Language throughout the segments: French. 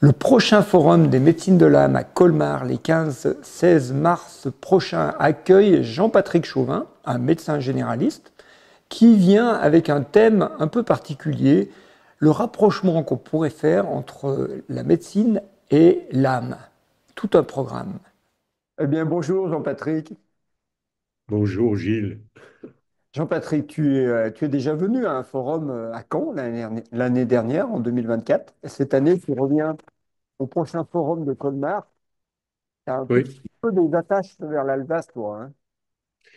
Le prochain forum des médecines de l'âme à Colmar, les 15-16 mars prochains, accueille Jean-Patrick Chauvin, un médecin généraliste, qui vient avec un thème un peu particulier, le rapprochement qu'on pourrait faire entre la médecine et l'âme. Tout un programme. Eh bien, bonjour Jean-Patrick. Bonjour Gilles. Jean-Patrick, tu es déjà venu à un forum à Caen l'année dernière, en 2024. Et cette année, tu reviens au prochain forum de Colmar. Tu as un Oui, petit peu des attaches vers l'Alsace, toi, hein.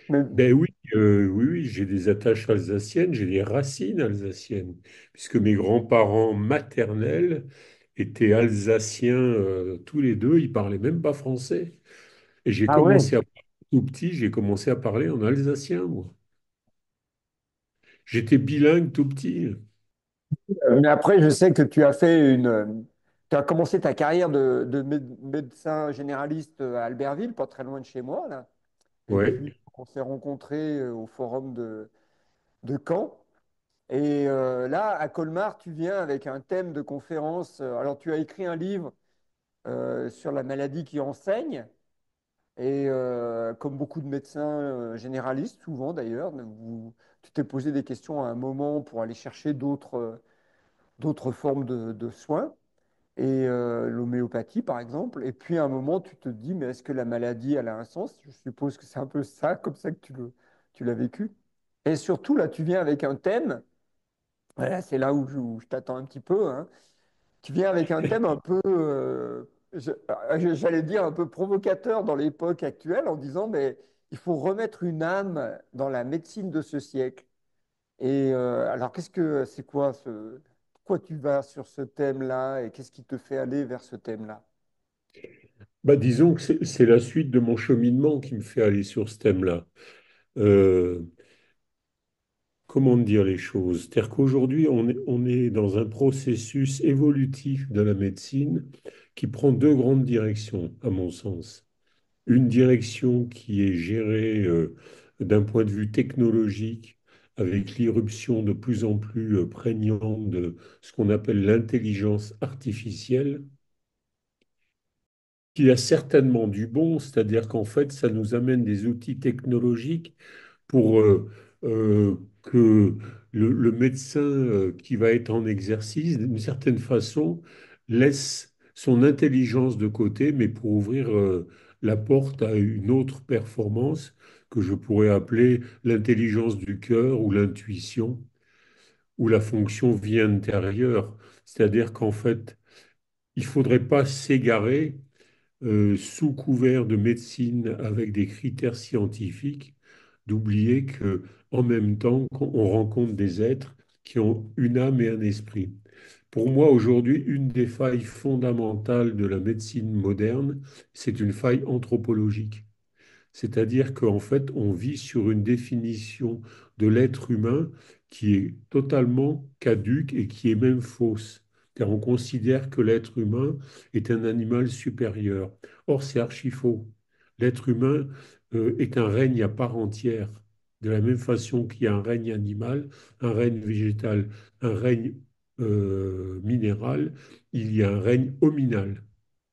Mais, ben oui, oui, j'ai des attaches alsaciennes, j'ai des racines alsaciennes, puisque mes grands-parents maternels étaient alsaciens tous les deux, ils parlaient même pas français. Et j'ai ah ouais. commencé à tout petit, j'ai commencé à parler en alsacien, moi. J'étais bilingue tout petit. Mais après, je sais que tu as commencé ta carrière de médecin généraliste à Albertville, pas très loin de chez moi, là. Et Ouais. puis, on s'est rencontrés au forum de Caen. Et là, à Colmar, tu viens avec un thème de conférence. Alors, tu as écrit un livre sur la maladie qui enseigne. Et comme beaucoup de médecins généralistes, souvent d'ailleurs, tu t'es posé des questions à un moment pour aller chercher d'autres formes de soins, et l'homéopathie par exemple. Et puis à un moment, tu te dis, mais est-ce que la maladie, elle a un sens? Je suppose que c'est un peu ça, comme ça que tu l'as vécu. Et surtout, là, tu viens avec un thème. Voilà, c'est là où je t'attends un petit peu, hein. Tu viens avec un thème un peu, j'allais dire un peu provocateur dans l'époque actuelle, en disant, mais il faut remettre une âme dans la médecine de ce siècle. Et alors, c'est quoi pourquoi tu vas sur ce thème-là et qu'est-ce qui te fait aller vers ce thème-là? Bah, disons que c'est la suite de mon cheminement qui me fait aller sur ce thème-là. Euh, Comment dire les choses? C'est-à-dire qu'aujourd'hui, on est dans un processus évolutif de la médecine qui prend deux grandes directions, à mon sens. Une direction qui est gérée d'un point de vue technologique, avec l'irruption de plus en plus prégnante de ce qu'on appelle l'intelligence artificielle, qui a certainement du bon, c'est-à-dire qu'en fait, ça nous amène des outils technologiques pour que le médecin qui va être en exercice, d'une certaine façon, laisse son intelligence de côté, mais pour ouvrir la porte à une autre performance que je pourrais appeler l'intelligence du cœur ou l'intuition ou la fonction vie intérieure. C'est-à-dire qu'en fait, il ne faudrait pas s'égarer sous couvert de médecine avec des critères scientifiques, d'oublier que en même temps, on rencontre des êtres qui ont une âme et un esprit. Pour moi, aujourd'hui, une des failles fondamentales de la médecine moderne, c'est une faille anthropologique. C'est-à-dire qu'en fait, on vit sur une définition de l'être humain qui est totalement caduque et qui est même fausse. Car on considère que l'être humain est un animal supérieur. Or, c'est archi faux. L'être humain est un règne à part entière. De la même façon qu'il y a un règne animal, un règne végétal, un règne minéral, il y a un règne hominal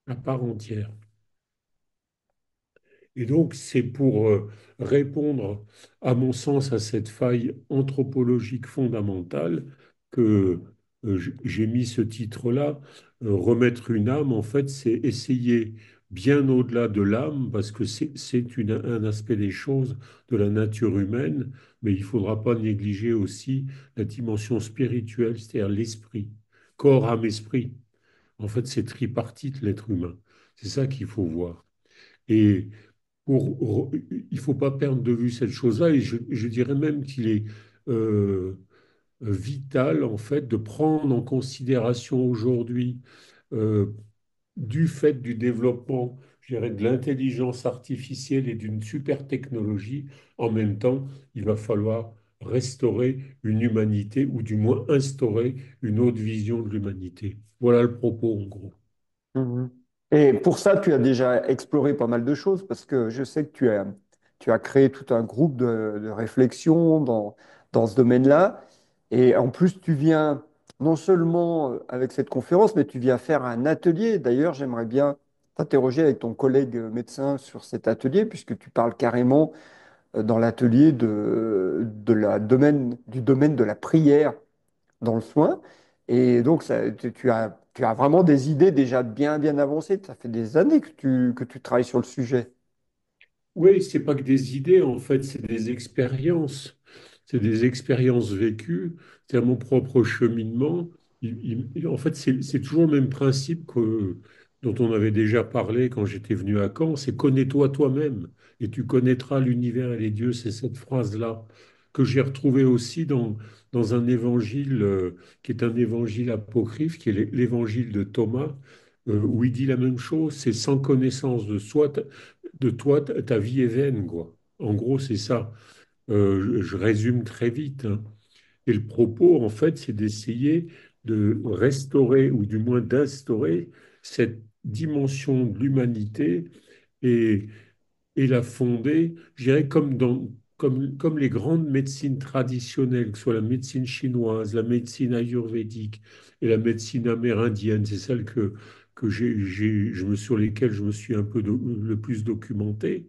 à part entière. Et donc, c'est pour répondre, à mon sens, à cette faille anthropologique fondamentale que j'ai mis ce titre-là. Remettre une âme, en fait, c'est essayer bien au-delà de l'âme, parce que un aspect des choses de la nature humaine, mais il ne faudra pas négliger aussi la dimension spirituelle, c'est-à-dire l'esprit. Corps, âme, esprit. En fait, c'est tripartite, l'être humain. C'est ça qu'il faut voir. Et il ne faut pas perdre de vue cette chose-là, et je dirais même qu'il est vital, en fait, de prendre en considération aujourd'hui, euh, du fait du développement, je dirais, de l'intelligence artificielle et d'une super technologie, en même temps, il va falloir restaurer une humanité, ou du moins instaurer une autre vision de l'humanité. Voilà le propos, en gros. Mhm. Et pour ça, tu as déjà exploré pas mal de choses parce que je sais que tu as créé tout un groupe de réflexion dans ce domaine-là. Et en plus, tu viens non seulement avec cette conférence, mais tu viens faire un atelier. D'ailleurs, j'aimerais bien t'interroger avec ton collègue médecin sur cet atelier, puisque tu parles carrément dans l'atelier du domaine de la prière dans le soin. Et donc, tu as vraiment des idées déjà bien, bien avancées. Ça fait des années que tu travailles sur le sujet. Oui, c'est pas que des idées, en fait, c'est des expériences. C'est des expériences vécues. C'est mon propre cheminement. En fait, c'est toujours le même principe dont on avait déjà parlé quand j'étais venu à Caen, c'est connais-toi toi-même et tu connaîtras l'univers et les dieux. C'est cette phrase-là que j'ai retrouvée aussi dans un évangile qui est un évangile apocryphe, qui est l'évangile de Thomas, où il dit la même chose, c'est sans connaissance de toi, ta vie est vaine, quoi. En gros, c'est ça. Je résume très vite, hein. Et le propos, en fait, c'est d'essayer de restaurer, ou du moins d'instaurer, cette dimension de l'humanité et, et la fonder, je dirais, comme les grandes médecines traditionnelles, que ce soit la médecine chinoise, la médecine ayurvédique et la médecine amérindienne, c'est celle que sur lesquelles je me suis un peu le plus documenté.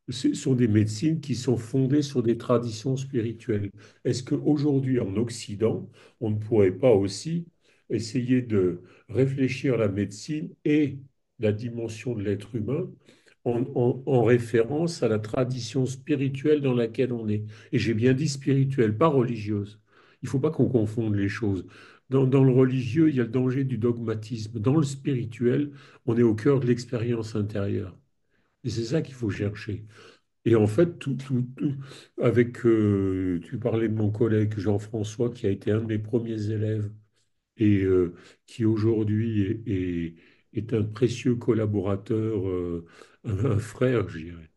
Ce sont des médecines qui sont fondées sur des traditions spirituelles. Est-ce qu'aujourd'hui, en Occident, on ne pourrait pas aussi essayer de réfléchir la médecine et la dimension de l'être humain en référence à la tradition spirituelle dans laquelle on est? Et j'ai bien dit spirituelle, pas religieuse. Il ne faut pas qu'on confonde les choses. Dans le religieux, il y a le danger du dogmatisme. Dans le spirituel, on est au cœur de l'expérience intérieure. Et c'est ça qu'il faut chercher. Et en fait, tu parlais de mon collègue Jean-François, qui a été un de mes premiers élèves et qui aujourd'hui est un précieux collaborateur, un frère, je dirais.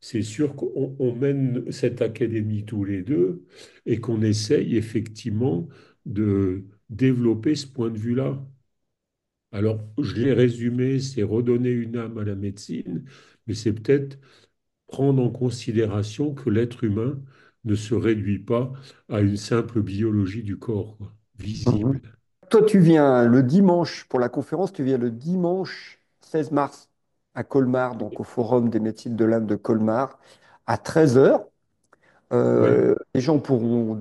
C'est sûr qu'on mène cette académie tous les deux et qu'on essaye effectivement de développer ce point de vue-là. Alors, je l'ai résumé, c'est redonner une âme à la médecine, mais c'est peut-être prendre en considération que l'être humain ne se réduit pas à une simple biologie du corps, quoi, Mhm. visible. Toi, tu viens le dimanche pour la conférence, tu viens le dimanche 16 mars à Colmar, donc au Forum des médecines de l'âme de Colmar, à 13 heures. Oui, Les gens pourront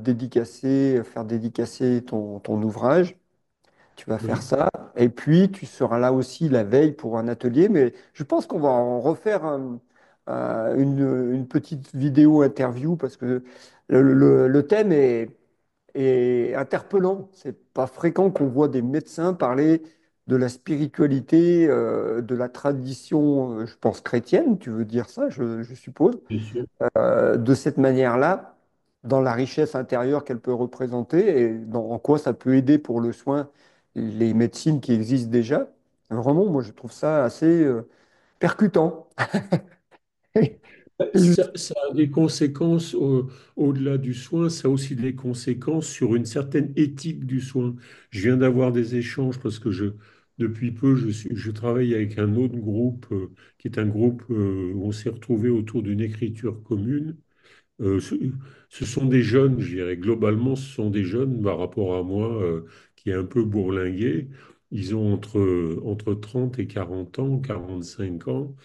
faire dédicacer ton ouvrage. Tu vas faire oui, ça. Et puis, tu seras là aussi la veille pour un atelier. Mais je pense qu'on va en refaire une petite vidéo interview parce que le thème est interpellant. C'est pas fréquent qu'on voit des médecins parler de la spiritualité, de la tradition, je pense, chrétienne. Tu veux dire ça, je suppose, bien sûr. de cette manière-là, dans la richesse intérieure qu'elle peut représenter et en quoi ça peut aider pour le soin les médecines qui existent déjà. Vraiment, moi, je trouve ça assez percutant. Ça a des conséquences au-delà du soin, ça a aussi des conséquences sur une certaine éthique du soin. Je viens d'avoir des échanges parce que depuis peu, je travaille avec un autre groupe qui est un groupe où on s'est retrouvé autour d'une écriture commune. Euh, ce, Ce sont des jeunes, je dirais. Globalement, ce sont des jeunes par rapport à moi qui est un peu bourlingué. Ils ont entre 30 et 40 ans, 45 ans,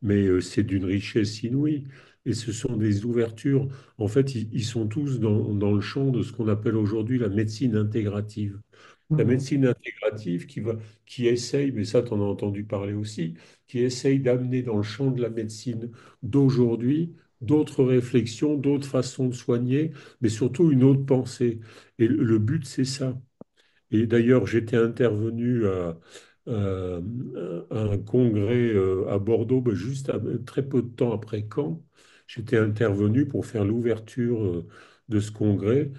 mais c'est d'une richesse inouïe. Et ce sont des ouvertures. En fait, ils sont tous dans le champ de ce qu'on appelle aujourd'hui la médecine intégrative. La Mhm. médecine intégrative qui essaye, mais ça, tu en as entendu parler aussi, qui essaye d'amener dans le champ de la médecine d'aujourd'hui d'autres réflexions, d'autres façons de soigner, mais surtout une autre pensée. Et le but, c'est ça. Et d'ailleurs, j'étais intervenu à- à un congrès à Bordeaux, ben, très peu de temps après Caen. J'étais intervenu pour faire l'ouverture de ce congrès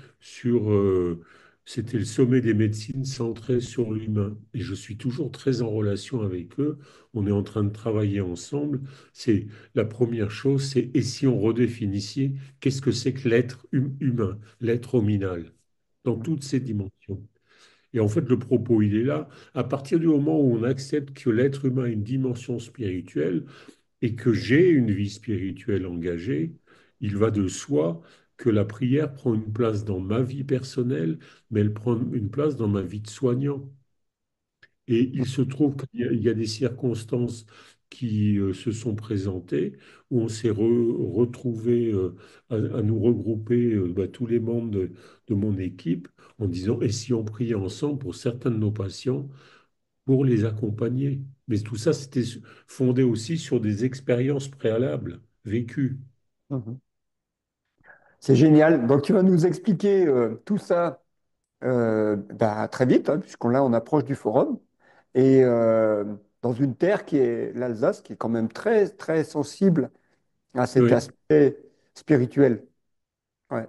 c'était le sommet des médecines centré sur l'humain. Et je suis toujours très en relation avec eux. On est en train de travailler ensemble. C'est la première chose, c'est et si on redéfinissait, qu'est-ce que c'est que l'être humain, l'être hominal, dans toutes ses dimensions. Et en fait, le propos, il est là. À partir du moment où on accepte que l'être humain a une dimension spirituelle et que j'ai une vie spirituelle engagée, il va de soi que la prière prend une place dans ma vie personnelle, mais elle prend une place dans ma vie de soignant. Et il se trouve qu'il y a des circonstances qui se sont présentées, où on s'est retrouvé à nous regrouper, tous les membres de mon équipe, en disant, et si on priait ensemble pour certains de nos patients, pour les accompagner. Mais tout ça, c'était fondé aussi sur des expériences préalables vécues. Mhm. C'est génial. Donc, tu vas nous expliquer tout ça bah, très vite, hein, puisqu'on là, on approche du forum. Et dans une terre qui est l'Alsace, qui est quand même très, très sensible à cet Oui, aspect spirituel. Ouais.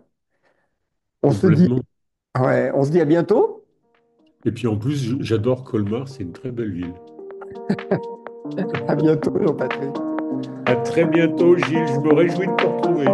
On se dit, complètement. ouais, on se dit à bientôt. Et puis en plus, j'adore Colmar, c'est une très belle ville. À bientôt, Jean-Patrick. À très bientôt, Gilles, je me réjouis de te retrouver.